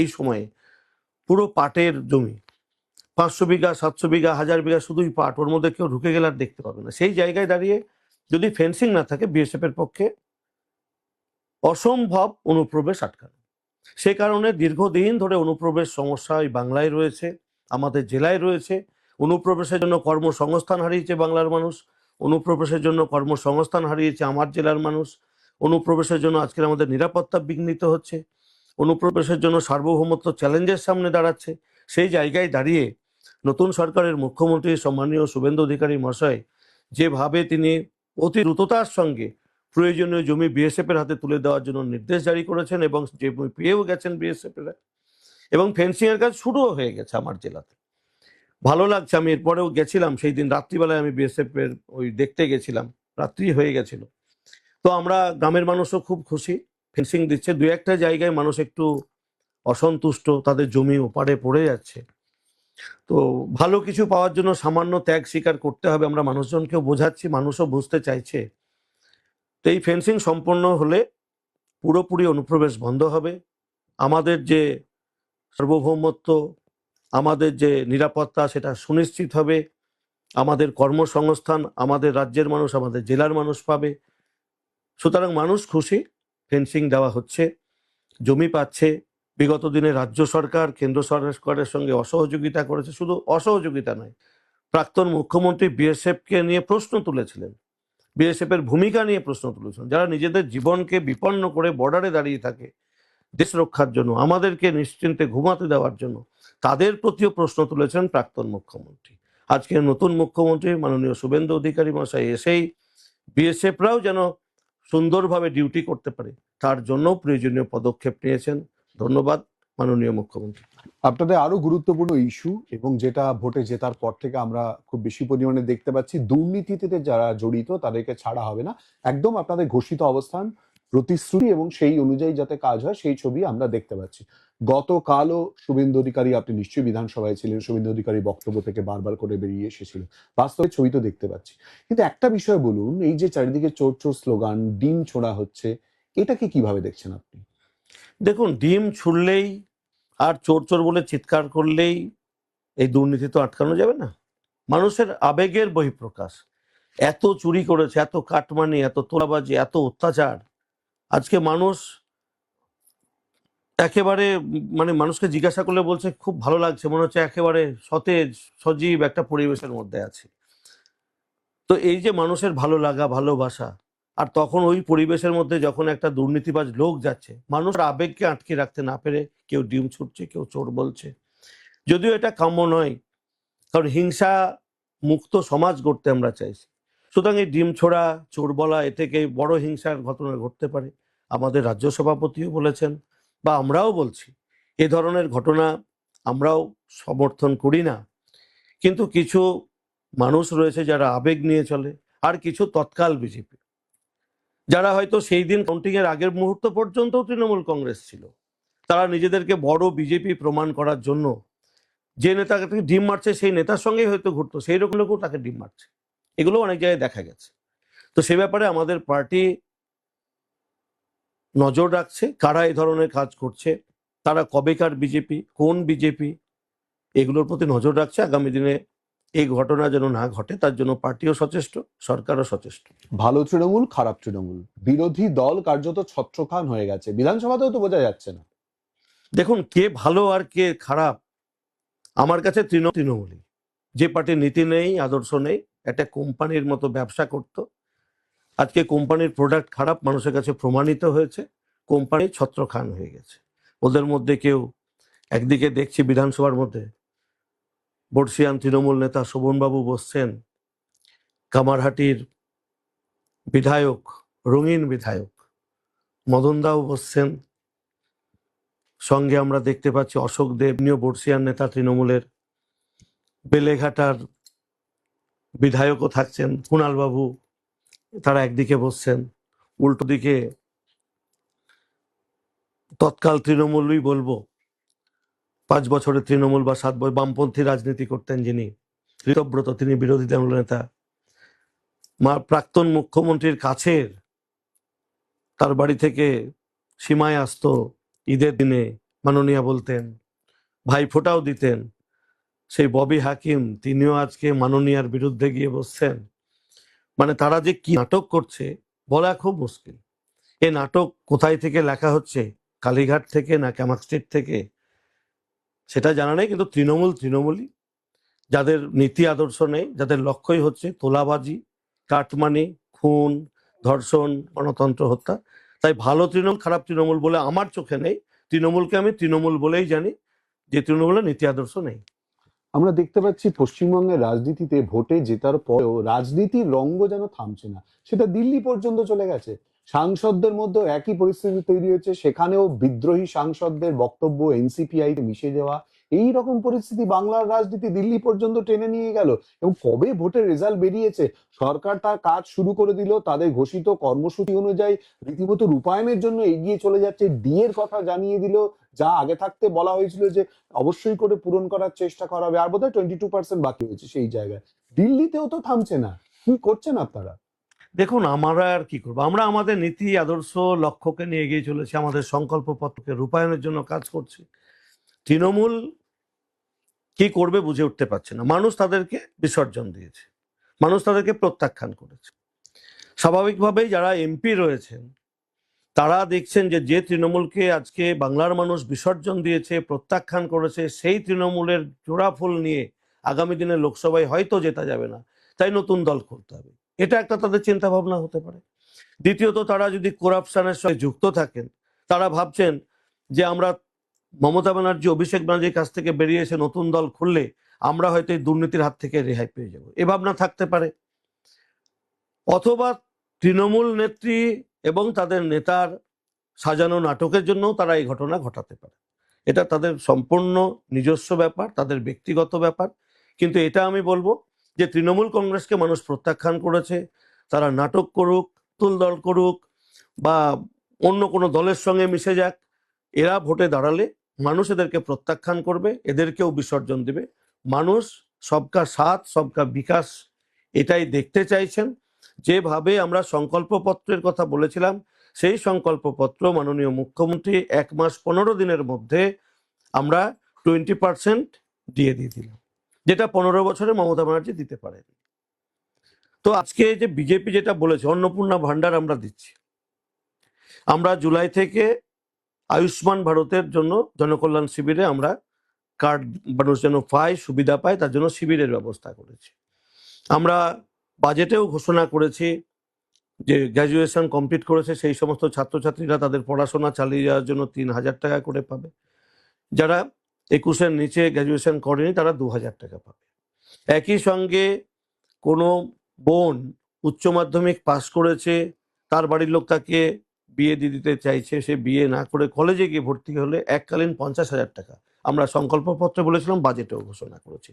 এই সময়ে পুরো পাটের জমি, 500 বিঘা, 700 বিঘা, 1000 বিঘা, শুধুই পাট, ওর মধ্যে কেউ ঢুকে গেলে আর দেখতে পাবে না। সেই জায়গায় দাঁড়িয়ে যদি ফেন্সিং না থাকে, বিএসএফ এর পক্ষে অসম্ভব অনুপ্রবেশ আটকানো। সে কারণে দীর্ঘদিন ধরে অনুপ্রবেশ সমস্যা এই বাংলায় রয়েছে, আমাদের জেলায় রয়েছে। অনুপ্রবেশের জন্য কর্মসংস্থান হারিয়েছে বাংলার মানুষ, অনুপ্রবেশের জন্য কর্মসংস্থান হারিয়েছে আমার জেলার মানুষ, অনুপ্রবেশের জন্য আজকের আমাদের নিরাপত্তা বিঘ্নিত হচ্ছে, অনুপ্রবেশের জন্য সার্বভৌমত্ব চ্যালেঞ্জের সামনে দাঁড়াচ্ছে। সেই জায়গায় দাঁড়িয়ে নতুন সরকারের মুখ্যমন্ত্রী সম্মানীয় শুভেন্দু অধিকারী মহাশয় যেভাবে তিনি অতি দ্রুততার সঙ্গে প্রয়োজনীয় জমি বিএসএফ এর হাতে তুলে দেওয়ার জন্য নির্দেশ জারি করেছেন এবং যে পেয়েও গেছেন বিএসএফ এর, এবং ফেন্সিং এর কাজ শুরুও হয়ে গেছে আমার জেলাতে। ভালো লাগছে, আমি এরপরেও গেছিলাম, সেই দিন রাত্রিবেলায় আমি বিএসএফ এর ওই দেখতে গেছিলাম, রাত্রি হয়ে গেছিল। তো আমরা গ্রামের মানুষও খুব খুশি, ফেন্সিং দিচ্ছে। দু একটা জায়গায় মানুষ একটু অসন্তুষ্ট, তাদের জমি ওপারে পড়ে যাচ্ছে। তো ভালো কিছু পাওয়ার জন্য সামান্য ত্যাগ স্বীকার করতে হবে, আমরা মানুষজনকেও বোঝাচ্ছি, মানুষও বুঝতে চাইছে। তো এই ফেন্সিং সম্পন্ন হলে পুরোপুরি অনুপ্রবেশ বন্ধ হবে, আমাদের যে সার্বভৌমত্ব, আমাদের যে নিরাপত্তা সেটা সুনিশ্চিত হবে, আমাদের কর্মসংস্থান আমাদের রাজ্যের মানুষ, আমাদের জেলার মানুষ পাবে। সুতরাং মানুষ খুশি, ফেন্সিং দেওয়া হচ্ছে, জমি পাচ্ছে। বিগত দিনে রাজ্য সরকার কেন্দ্র সরকারের সঙ্গে অসহযোগিতা করেছে, শুধু অসহযোগিতা নয়, প্রাক্তন মুখ্যমন্ত্রী বিএসএফকে নিয়ে প্রশ্ন তুলেছিলেন, বিএসএফ এর ভূমিকা নিয়ে প্রশ্ন তুলেছিলেন, যারা নিজেদের জীবনকে বিপন্ন করে বর্ডারে দাঁড়িয়ে থাকে দেশ রক্ষার জন্য, আমাদেরকে নিশ্চিন্তে ঘুমাতে দেওয়ার জন্য, তাদের প্রতিও প্রশ্ন তুলেছেন প্রাক্তন মুখ্যমন্ত্রী। আজকে নতুন মুখ্যমন্ত্রী মাননীয় শুভেন্দু অধিকারী মহাশয় এসেই বিএসএফরাও যেন সুন্দরভাবে ডিউটি করতে পারে তার জন্য প্রয়োজনীয় পদক্ষেপ নিয়েছেন। ধন্যবাদ মাননীয় মুখ্যমন্ত্রী। আপনাদের আরো গুরুত্বপূর্ণ ইস্যু, এবং যেটা ভোটে জেতার পর থেকে আমরা খুব বেশি পরিমাণে দেখতে পাচ্ছি, দুর্নীতিতে যারা জড়িত তাদেরকে ছাড়া হবে না। একদম আপনাদের ঘোষিত অবস্থান, প্রতিশ্রুতি এবং সেই অনুযায়ী যাতে কাজ হয় সেই ছবি আমরা দেখতে পাচ্ছি। গতকালও শুভেন্দু অধিকারী, আপনি নিশ্চয়ই বিধানসভায় ছিলেন, শুভেন্দু অধিকারী বক্তব্য থেকে বারবার করে বেরিয়ে এসেছিল, বাস্তবে ছবি তো দেখতে পাচ্ছি। কিন্তু একটা বিষয় বলুন, এই যে চারিদিকে চোর চোর স্লোগান, ডিম ছোড়া হচ্ছে, এটাকে কিভাবে দেখছেন আপনি? দেখুন, ডিম ছুড়লেই আর চোর চোর বলে চিৎকার করলেই এই দুর্নীতি তো আটকানো যাবে না। মানুষের আবেগের বহিঃপ্রকাশ, এত চুরি করেছে, এত কাটমানি, এত তোলাবাজি, এত অত্যাচার। আজকে মানুষ একেবারে মানে মানুষকে জিজ্ঞাসা করলে বলছে খুব ভালো লাগছে, মনে হচ্ছে একেবারে সতেজ সজীব একটা পরিবেশের মধ্যে আছে। তো এই যে মানুষের ভালো লাগা, ভালোবাসা, আর তখন ওই পরিবেশের মধ্যে যখন একটা দুর্নীতিবাজ লোক যাচ্ছে, মানুষ আবেগকে আটকে রাখতে না পেরে কেউ ডিম ছুটছে, কেউ চোর বলছে। যদিও এটা কাম্য নয়, কারণ হিংসা মুক্ত সমাজ গড়তে আমরা চাইছি। সুতরাং এই ডিম ছোড়া, চোর বলা, এ থেকে বড় হিংসার ঘটনা ঘটতে পারে। আমাদের রাজ্য সভাপতিও বলেছেন, বা আমরাও বলছি, এ ধরনের ঘটনা আমরাও সমর্থন করি না। কিন্তু কিছু মানুষ রয়েছে যারা আবেগ নিয়ে চলে, আর কিছু তৎকাল বিজেপি, যারা হয়তো সেই দিন কাউন্টিং এর আগের মুহূর্ত পর্যন্ত তৃণমূল কংগ্রেস ছিল, তারা নিজেদেরকে বড় বিজেপি প্রমাণ করার জন্য যে নেতাকে ডিম মারছে সেই নেতার সঙ্গেই হয়তো ঘুরতো, সেই রকম লোকও তাকে ডিম মারছে। এগুলো অনেক জায়গায় দেখা গেছে। তো সে ব্যাপারে আমাদের পার্টি নজর রাখছে, কারা এই ধরনের কাজ করছে, তারা কবেকার বিজেপি, কোন বিজেপি, এগুলোর প্রতি নজর রাখছে। আগামী দিনে এই ঘটনা যেন না ঘটে তার জন্য পার্টিও সচেষ্ট, সরকারও সচেষ্ট। ভালো তৃণমূল, খারাপ তৃণমূল, বিরোধী দল কার্যত ছত্রখান হয়ে গেছে, বিধানসভাতেও তো বোঝা যাচ্ছে না। দেখুন, কে ভালো আর কে খারাপ, আমার কাছে তৃণমূলই। যে পার্টির নীতি নেই, আদর্শ নেই, একটা কোম্পানির মতো ব্যবসা করত, আজকে কোম্পানির প্রোডাক্ট খারাপ, মানুষের কাছে প্রমাণিত হয়েছে, কোম্পানি ছত্রখান হয়ে গেছে। ওদের মধ্যে কেউ, একদিকে দেখছি বিধানসভার মধ্যে বর্ষিয়ান তৃণমূল নেতা শোভনবাবু বসছেন, কামারহাটির বিধায়ক, রঙিন বিধায়ক মদন দাও বসছেন, সঙ্গে আমরা দেখতে পাচ্ছি অশোক দেব, নিও বর্ষিয়ান নেতা তৃণমূলের, বেলেঘাটার বিধায়কও থাকছেন কুণাল বাবু, তারা একদিকে বসছেন। উল্টো দিকে তৎকাল তৃণমূলই বলবো, 5 বছরের তৃণমূল বা 7 বছর বামপন্থী রাজনীতি করতেন যিনি, ঋতব্রত, তিনি বিরোধী দল নেতা, প্রাক্তন মুখ্যমন্ত্রীর কাছের, তার বাড়ি থেকে সীমায় আসতো ঈদের দিনে, মাননীয়া বলতেন, ভাই ফোঁটাও দিতেন। সেই ববি হাকিম তিনিও আজকে মাননীয়ার বিরুদ্ধে গিয়ে বসছেন। মানে তারা যে কি নাটক করছে বলা খুব মুশকিল। এ নাটক কোথায় থেকে লেখা হচ্ছে, কালীঘাট থেকে না ক্যামাক স্ট্রিট থেকে সেটা জানা নেই, কিন্তু তৃণমূলই, যাদের নীতি আদর্শ নেই, যাদের লক্ষ্যই হচ্ছে তোলাবাজি, কাটমানি, খুন, ধর্ষণ, গণতন্ত্র হত্যা। তাই ভালো তৃণমূল খারাপ তৃণমূল বলে আমার চোখে নেই। তৃণমূলকে আমি তৃণমূল বলেই জানি, যে তৃণমূলের নীতি আদর্শ নেই। আমরা দেখতে পাচ্ছি পশ্চিমবঙ্গের রাজনীতিতে ভোটে জেতার পরেও রাজনীতির রঙ্গ যেন থামছে না, সেটা দিল্লি পর্যন্ত চলে গেছে। সাংসদদের মধ্যেও একই পরিস্থিতি তৈরি হয়েছে, সেখানেও বিদ্রোহী সাংসদদের বক্তব্য এনসিপিআই তে মিশে যাওয়া। এই রকম পরিস্থিতি বাংলার রাজনীতি দিল্লি পর্যন্ত টেনে নিয়ে গেল। এবং কবে ভোটের রেজাল্ট বেরিয়েছে, সরকার তার কাজ শুরু করে দিল, তাদের ঘোষিত কর্মসূচি অনুযায়ী রীতিমতো রূপায়ণের জন্য এগিয়ে চলে যাচ্ছে, ডিএর কথা জানিয়ে দিল, যা আগে থাকতে বলা হয়েছিল যে অবশ্যই করে পূরণ করার চেষ্টা করা হবে, আর বোধহয় 22% বাকি হয়েছে সেই জায়গায়। দিল্লিতেও তো থামছে না, কি করছেন আপনারা? দেখুন, আমরা আর কি করবো, আমরা আমাদের নীতি আদর্শ লক্ষ্যকে নিয়ে এগিয়ে চলেছি, আমাদের সংকল্পপত্রকে রূপায়ণের জন্য কাজ করছি। তৃণমূল কি করবে বুঝে উঠতে পারছে না। মানুষ তাদেরকে বিসর্জন দিয়েছে, মানুষ তাদেরকে প্রত্যাখ্যান করেছে। স্বাভাবিকভাবেই যারা এমপি রয়েছেন তারা দেখছেন যে যে তৃণমূলকে আজকে বাংলার মানুষ বিসর্জন দিয়েছে, প্রত্যাখ্যান করেছে, সেই তৃণমূলের জোড়া ফুল নিয়ে আগামী দিনে লোকসভায় হয়তো জেতা যাবে না, তাই নতুন দল করতে হবে। এটা একটা তাদের চিন্তা ভাবনা হতে পারে। দ্বিতীয়ত, তারা যদি করাপশনের সঙ্গে যুক্ত থাকেন, তারা ভাবছেন যে আমরা মমতা ব্যানার্জি, অভিষেক ব্যানার্জির কাছ থেকে বেরিয়ে এসে নতুন দল খুললে আমরা হয়তো এই দুর্নীতির হাত থেকে রেহাই পেয়ে যাব, এ ভাবনা থাকতে পারে। অথবা তৃণমূল নেত্রী এবং তাদের নেতার সাজানো নাটকের জন্য তারা এই ঘটনা ঘটাতে পারে। এটা তাদের সম্পূর্ণ নিজস্ব ব্যাপার, তাদের ব্যক্তিগত ব্যাপার। কিন্তু এটা আমি বলবো যে তৃণমূল কংগ্রেসকে মানুষ প্রত্যাখ্যান করেছে। তারা নাটক করুক, তুল দল করুক, বা অন্য কোনো দলের সঙ্গে মিশে যাক, এরা ভোটে দাঁড়ালে মানুষ এদেরকে প্রত্যাখ্যান করবে, এদেরকেও বিসর্জন দেবে। মানুষ সবকা সাথ সবকা বিকাশ এটাই দেখতে চাইছেন। যেভাবে আমরা সংকল্পপত্রের কথা বলেছিলাম, সেই সংকল্পপত্র মাননীয় মুখ্যমন্ত্রী 1 মাস 15 দিনের মধ্যে আমরা 20% দিয়ে দিলাম, যেটা 15 বছরে মমতা ব্যানার্জি দিতে পারেন। তো আজকে যে বিজেপি যেটা বলেছে অন্নপূর্ণা ভান্ডার আমরা দিচ্ছি, আমরা জুলাই থেকে আয়ুষ্মান ভারতের জন্য জনকল্যাণ শিবিরে আমরা কার্ড মানুষ যেন পায়, সুবিধা পায়, তার জন্য শিবিরের ব্যবস্থা করেছি। আমরা বাজেটেও ঘোষণা করেছি যে গ্র্যাজুয়েশন কমপ্লিট করেছে সেই সমস্ত ছাত্রছাত্রীরা তাদের পড়াশোনা চালিয়ে যাওয়ার জন্য 3,000 টাকা করে পাবে। যারা 21-এর নিচে গ্র্যাজুয়েশন করেনি তারা 2,000 টাকা পাবে। একই সঙ্গে কোনো বোন উচ্চ মাধ্যমিক পাশ করেছে, তার বাড়ির লোক তাকে বিয়ে দিয়ে দিতে চাইছে, সে বিয়ে না করে কলেজে গিয়ে ভর্তি হলে এককালীন 50,000 টাকা আমরা সংকল্পপত্রে বলেছিলাম, বাজেটেও ঘোষণা করেছি।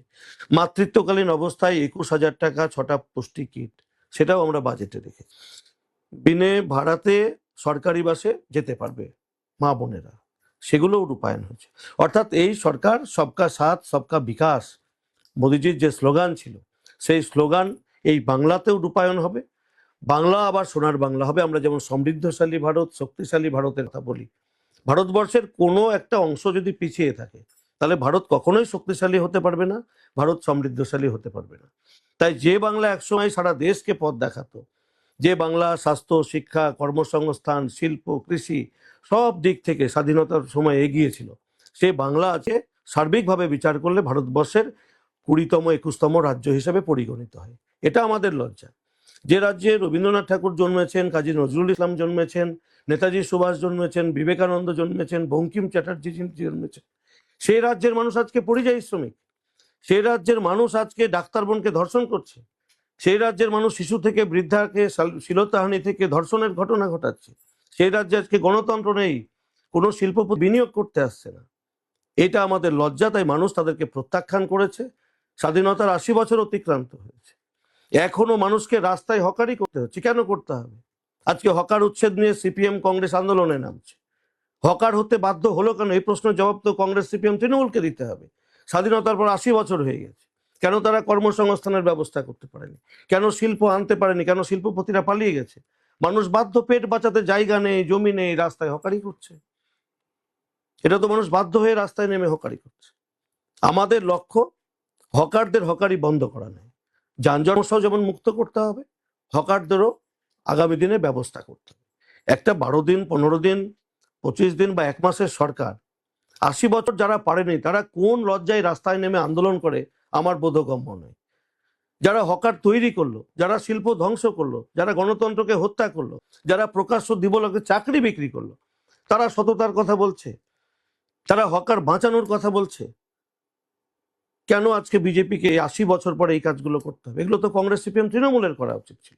মাতৃত্বকালীন অবস্থায় 21,000 টাকা 6টা পুষ্টি কিট, সেটাও আমরা বাজেটে রেখেছি। বিনে ভাড়াতে সরকারি বাসে যেতে পারবে মা বোনেরা, সেগুলোও রূপায়ণ হয়েছে। অর্থাৎ এই সরকার সবকা সাথ সবকা বিকাশ, মোদিজির যে স্লোগান ছিল, সেই স্লোগান এই বাংলাতেও রূপায়ণ হবে। বাংলা আবার সোনার বাংলা হবে। আমরা যেমন সমৃদ্ধশালী ভারত, শক্তিশালী ভারতের কথা বলি, ভারতবর্ষের কোনো একটা অংশ যদি পিছিয়ে থাকে তাহলে ভারত কখনোই শক্তিশালী হতে পারবে না, ভারত সমৃদ্ধশালী হতে পারবে না। তাই যে বাংলা একসময় সারা দেশকে পথ দেখাতো, যে বাংলা স্বাস্থ্য, শিক্ষা, কর্মসংস্থান, শিল্প, কৃষি সব দিক থেকে স্বাধীনতার সময় এগিয়েছিল, সেই বাংলা আছে সার্বিকভাবে বিচার করলে ভারতবর্ষের 20তম 21তম রাজ্য হিসেবে পরিগণিত হয়। এটা আমাদের লজ্জা। যে রাজ্যে রবীন্দ্রনাথ ঠাকুর জন্মেছেন, কাজী নজরুল ইসলাম জন্মেছেন, নেতাজি সুভাষ জন্মেছেন, বিবেকানন্দ জন্মেছেন, বঙ্কিম চ্যাটার্জি জন্মেছেন, সেই রাজ্যের মানুষ আজকে পরিযায়ী শ্রমিক। সেই রাজ্যের মানুষ আজকে ডাক্তার বোনকে ধর্ষণ করছে। সেই রাজ্যের মানুষ শিশু থেকে বৃদ্ধাকে শ্লীলতাহানি থেকে ধর্ষণের ঘটনা ঘটাচ্ছে। সেই রাজ্যে আজকে গণতন্ত্র নেই, কোনো শিল্প বিনিয়োগ করতে আসছে না। এটা আমাদের লজ্জা। তাই মানুষ তাদেরকে প্রত্যাখ্যান করেছে। স্বাধীনতার 80 বছর অতিক্রান্ত হয়েছে, এখনো মানুষকে রাস্তায় হকারি করতে হচ্ছে। কেন করতে হবে? আজকে হকার উচ্ছেদ নিয়ে সিপিএম কংগ্রেস আন্দোলনে নামছে। হকার হতে বাধ্য হলো কেন? এই প্রশ্নের জবাব তো কংগ্রেস, সিপিএম, তৃণমূলকে দিতে হবে। স্বাধীনতার পর 80 বছর হয়ে গেছে, কেন তারা কর্মসংস্থানের ব্যবস্থা করতে পারেনি? কেন শিল্প আনতে পারেনি? কেন শিল্পপতিরা পালিয়ে গেছে? মানুষ বাধ্য, পেট বাঁচাতে জায়গা নেই, জমি নেই, রাস্তায় হকারি করছে। এটা তো মানুষ বাধ্য হয়ে রাস্তায় নেমে হকারি করছে। আমাদের লক্ষ্য হকারদের হকারি বন্ধ করা নেই, যানজট সমস্যাও যেমন মুক্ত করতে হবে, হকারদেরও আগামী দিনে ব্যবস্থা করতে হবে। একটা 12 দিন, 15 দিন, 25 দিন বা 1 মাসের সরকার 80 বছর যারা পারেনি তারা কোন লজ্জায় রাস্তায় নেমে আন্দোলন করে আমার বোধগম্য নয়। যারা হকার তৈরি করলো, যারা শিল্প ধ্বংস করলো, যারা গণতন্ত্রকে হত্যা করলো, যারা প্রকাশ্য দিবলোকে চাকরি বিক্রি করলো, তারা সততার কথা বলছে, তারা হকার বাঁচানোর কথা বলছে। কেন আজকে বিজেপিকে 80 বছর পরে এই কাজগুলো করতে হবে? এগুলো তো কংগ্রেস, সিপিএম, তৃণমূলের করা উচিত ছিল।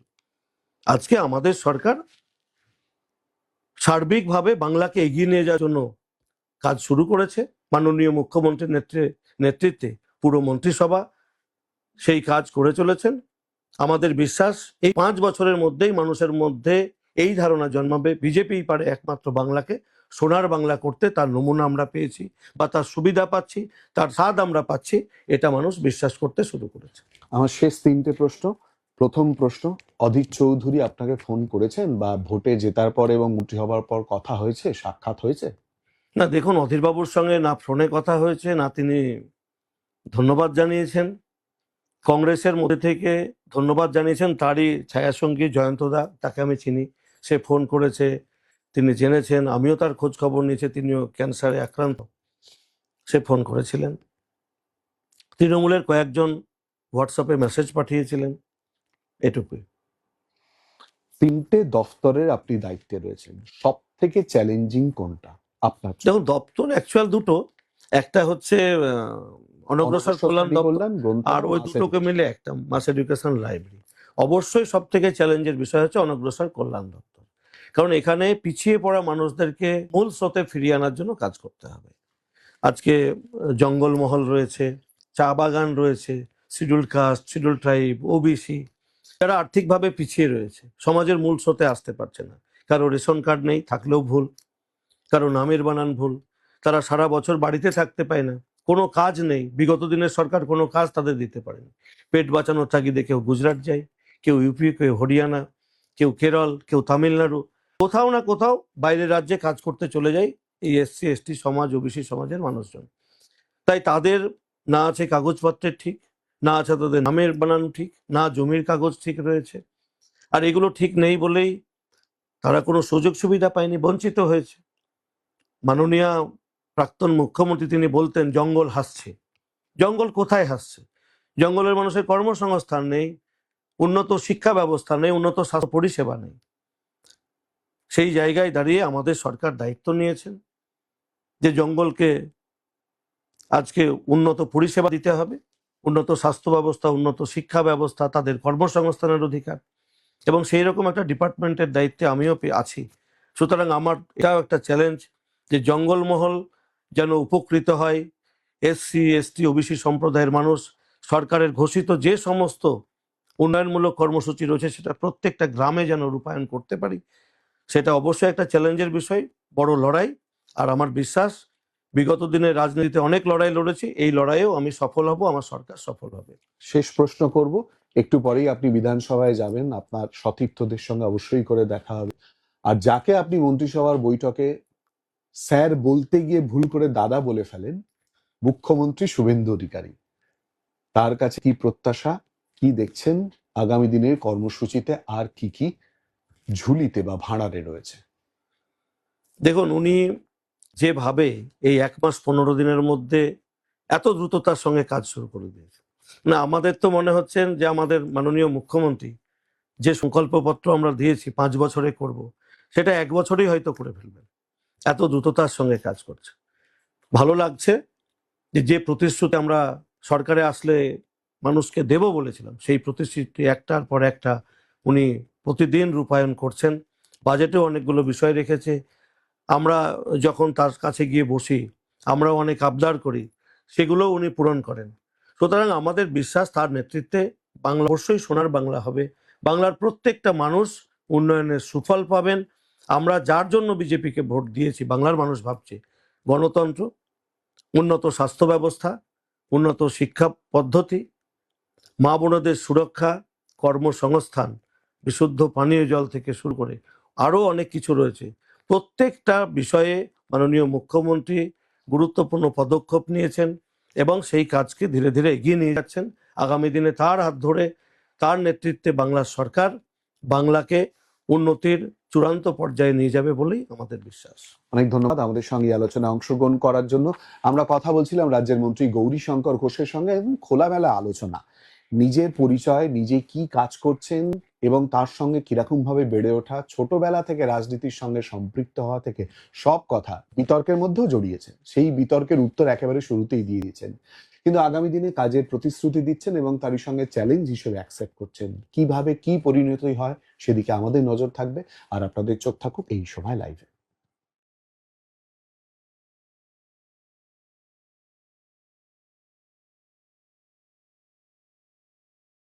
আজকে আমাদের সরকার সার্বিকভাবে বাংলাকে এগিয়ে নিয়ে যাওয়ার জন্য কাজ শুরু করেছে। মাননীয় মুখ্যমন্ত্রীর নেতৃত্বে পুরো মন্ত্রিসভা সেই কাজ করে চলেছেন। আমাদের বিশ্বাস এই 5 বছরের মধ্যেই মানুষের মধ্যে এই ধারণা জন্মাবে বিজেপিই পারে একমাত্র বাংলাকে সোনার বাংলা করতে। তার নমুনা আমরা পেয়েছি বা তার সুবিধা পাচ্ছি, তার স্বাদ আমরা পাচ্ছি, এটা মানুষ বিশ্বাস করতে শুরু করেছে। আমার শেষ 3টে প্রশ্ন। প্রথম প্রশ্ন, অধীর চৌধুরী আপনাকে ফোন করেছেন বা ভোটে জেতার পর এবং মন্ত্রী হবার পর কথা হয়েছে, সাক্ষাৎ হয়েছে? না, দেখুন, অধীরবাবুর সঙ্গে না ফোনে কথা হয়েছে, না তিনি ধন্যবাদ জানিয়েছেন। কংগ্রেসের মধ্যে থেকে ধন্যবাদ জানিয়েছেন তারই ছায়াসঙ্গী জয়ন্তদা, তাকে আমি চিনি। সে ফোন করেছে, তিনি জেনেছেন, আমিও তার খোঁজ খবর নিয়েছি, তিনিও ক্যান্সারে আক্রান্ত, সে ফোন করেছিলেন। তৃণমূলের কয়েকজন হোয়াটসঅ্যাপে মেসেজ পাঠিয়েছিলেন, এটুকুই। 3টে দফতরের আপনি দায়িত্বে রয়েছেন, সব থেকে চ্যালেঞ্জিং কোনটা আপনার? দেখুন, দপ্তর অ্যাকচুয়াল দুটো, একটা হচ্ছে অনগ্রসর কল্যাণ দপ্তর, আর ওই দুটোকে মিলে একটা মাস এডুকেশন লাইব্রেরি। অবশ্যই সব থেকে চ্যালেঞ্জের বিষয় হচ্ছে অনগ্রসর কল্যাণ দপ্তর, কারণ এখানে পিছিয়ে পড়া মানুষদেরকে মূল স্রোতে ফিরিয়ে আনার জন্য কাজ করতে হবে। আজকে জঙ্গলমহল রয়েছে, চা বাগান রয়েছে, schedule caste, schedule tribe, OBC, যারা আর্থিকভাবে পিছিয়ে রয়েছে, সমাজের মূল স্রোতে আসতে পারছে না। কারো রেশন কার্ড নেই, থাকলেও ভুল, কারো নামের বানান ভুল, তারা সারা বছর বাড়িতে থাকতে পায় না, কোনো কাজ নেই, বিগত দিনের সরকার কোনো কাজ তাদের দিতে পারেনি। পেট বাঁচানোর তাগিদে কেউ গুজরাট যায়, কেউ ইউপি, কেউ হরিয়ানা, কেউ কেরল, কেউ তামিলনাড়ু, কোথাও না কোথাও বাইরের রাজ্যে কাজ করতে চলে যায় এই এসসি এসটি সমাজ, ওবিসি সমাজের মানুষজন। তাই তাদের না আছে কাগজপত্রের ঠিক, না আছে তাদের নামের বানান ঠিক, না জমির কাগজ ঠিক রয়েছে। আর এগুলো ঠিক নেই বলেই তারা কোনো সুযোগ সুবিধা পায়নি, বঞ্চিত হয়েছে। মাননীয় প্রাক্তন মুখ্যমন্ত্রী তিনি বলতেন জঙ্গল হাসছে। জঙ্গল কোথায় হাসছে? জঙ্গলের মানুষের কর্মসংস্থান নেই, উন্নত শিক্ষা ব্যবস্থা নেই, উন্নত স্বাস্থ্য পরিষেবা নেই। সেই জায়গায় দাঁড়িয়ে আমাদের সরকার দায়িত্ব নিয়েছেন যে জঙ্গলকে আজকে উন্নত পরিষেবা দিতে হবে, উন্নত স্বাস্থ্য ব্যবস্থা, উন্নত শিক্ষা ব্যবস্থা, তাদের কর্মসংস্থানের অধিকার, এবং সেই রকম একটা ডিপার্টমেন্টের দায়িত্বে আমিও আছি। সুতরাং আমার এটাও একটা চ্যালেঞ্জ যে জঙ্গলমহল যেন উপকৃত হয়, এসসি এসটি ওবিসি সম্প্রদায়ের মানুষ সরকারের ঘোষিত যে সমস্ত উন্নয়নমূলক কর্মসূচি রয়েছে সেটা প্রত্যেকটা গ্রামে যেন রূপায়ণ করতে পারি, সেটা অবশ্যই একটা চ্যালেঞ্জের বিষয়, বড় লড়াই। আর আমার বিশ্বাস বিগত দিনের রাজনীতিতে অনেক লড়াই লড়েছি, এই লড়াইয়েও আমি সফল হব, আমার সরকার সফল হবে। শেষ প্রশ্ন করব, একটু পরেই আপনি বিধানসভায় যাবেন, আপনার সতীর্থদের সঙ্গে অবশ্যই করে দেখা হবে। আর যাকে আপনি মন্ত্রিসভার বৈঠকে স্যার বলতে গিয়ে ভুল করে দাদা বলে ফেলেন, মুখ্যমন্ত্রী শুভেন্দু অধিকারী, তার কাছে কি প্রত্যাশা, কি দেখছেন আগামী দিনের কর্মসূচিতে, আর কি কি ঝুলিতে বা ভাঁড়ারে রয়েছে? দেখুন, উনি যেভাবে এই 1 মাস 15 দিনের মধ্যে এত দ্রুততার সঙ্গে কাজ শুরু করে দিয়েছে, না আমাদের তো মনে হচ্ছেন যে আমাদের মাননীয় মুখ্যমন্ত্রী যে সংকল্পপত্র আমরা দিয়েছি 5 বছরে করব, সেটা 1 বছরেই হয়তো করে ফেলবেন, এত দ্রুততার সঙ্গে কাজ করছে। ভালো লাগছে যে প্রতিশ্রুতি আমরা সরকারে আসলে মানুষকে দেব বলেছিলাম, সেই প্রতিশ্রুতি একটার পর একটা উনি প্রতিদিন রূপায়ণ করছেন। বাজেটেও অনেকগুলো বিষয় রেখেছে, আমরা যখন তার কাছে গিয়ে বসি আমরাও অনেক আবদার করি, সেগুলো উনি পূরণ করেন। সুতরাং আমাদের বিশ্বাস তার নেতৃত্বে বাংলা অবশ্যই সোনার বাংলা হবে, বাংলার প্রত্যেকটা মানুষ উন্নয়নের সুফল পাবেন। আমরা যার জন্য বিজেপিকে ভোট দিয়েছি, বাংলার মানুষ ভাবছে গণতন্ত্র, উন্নত স্বাস্থ্য ব্যবস্থা, উন্নত শিক্ষা পদ্ধতি, মা বোনদের সুরক্ষা, কর্মসংস্থান, বিশুদ্ধ পানীয় জল থেকে শুরু করে আরও অনেক কিছু রয়েছে। প্রত্যেকটা বিষয়ে মাননীয় মুখ্যমন্ত্রী গুরুত্বপূর্ণ পদক্ষেপ নিয়েছেন এবং সেই কাজকে ধীরে ধীরে এগিয়ে নিয়ে যাচ্ছেন। আগামী দিনে তার হাত ধরে, তার নেতৃত্বে বাংলার সরকার বাংলাকে উন্নতির চূড়ান্ত পর্যায়ে নিয়ে যাবে বলেই আমাদের বিশ্বাস। অনেক ধন্যবাদ আমাদের সঙ্গে এই আলোচনায় অংশগ্রহণ করার জন্য। আমরা কথা বলছিলাম রাজ্যের মন্ত্রী গৌরীশঙ্কর ঘোষের সঙ্গে, এবং খোলামেলা আলোচনা, নিজের পরিচয়, নিজে কি কাজ করছেন এবং তার সঙ্গে কিরকম ভাবে বেড়ে ওঠা, ছোটবেলা থেকে রাজনীতির সঙ্গে সম্পৃক্ত হওয়া থেকে সব কথা বিতর্কের মধ্যেও জড়িয়েছেন। সেই বিতর্কের উত্তর একেবারে শুরুতেই দিয়ে দিয়েছেন, কিন্তু আগামী দিনে কাজের প্রতিশ্রুতি দিচ্ছেন এবং তারই সঙ্গে চ্যালেঞ্জ হিসেবে অ্যাকসেপ্ট করছেন। কিভাবে কি পরিণতি হয় সেদিকে আমাদের নজর থাকবে, আর আপনাদের চোখ থাকুক এই সময় লাইভে।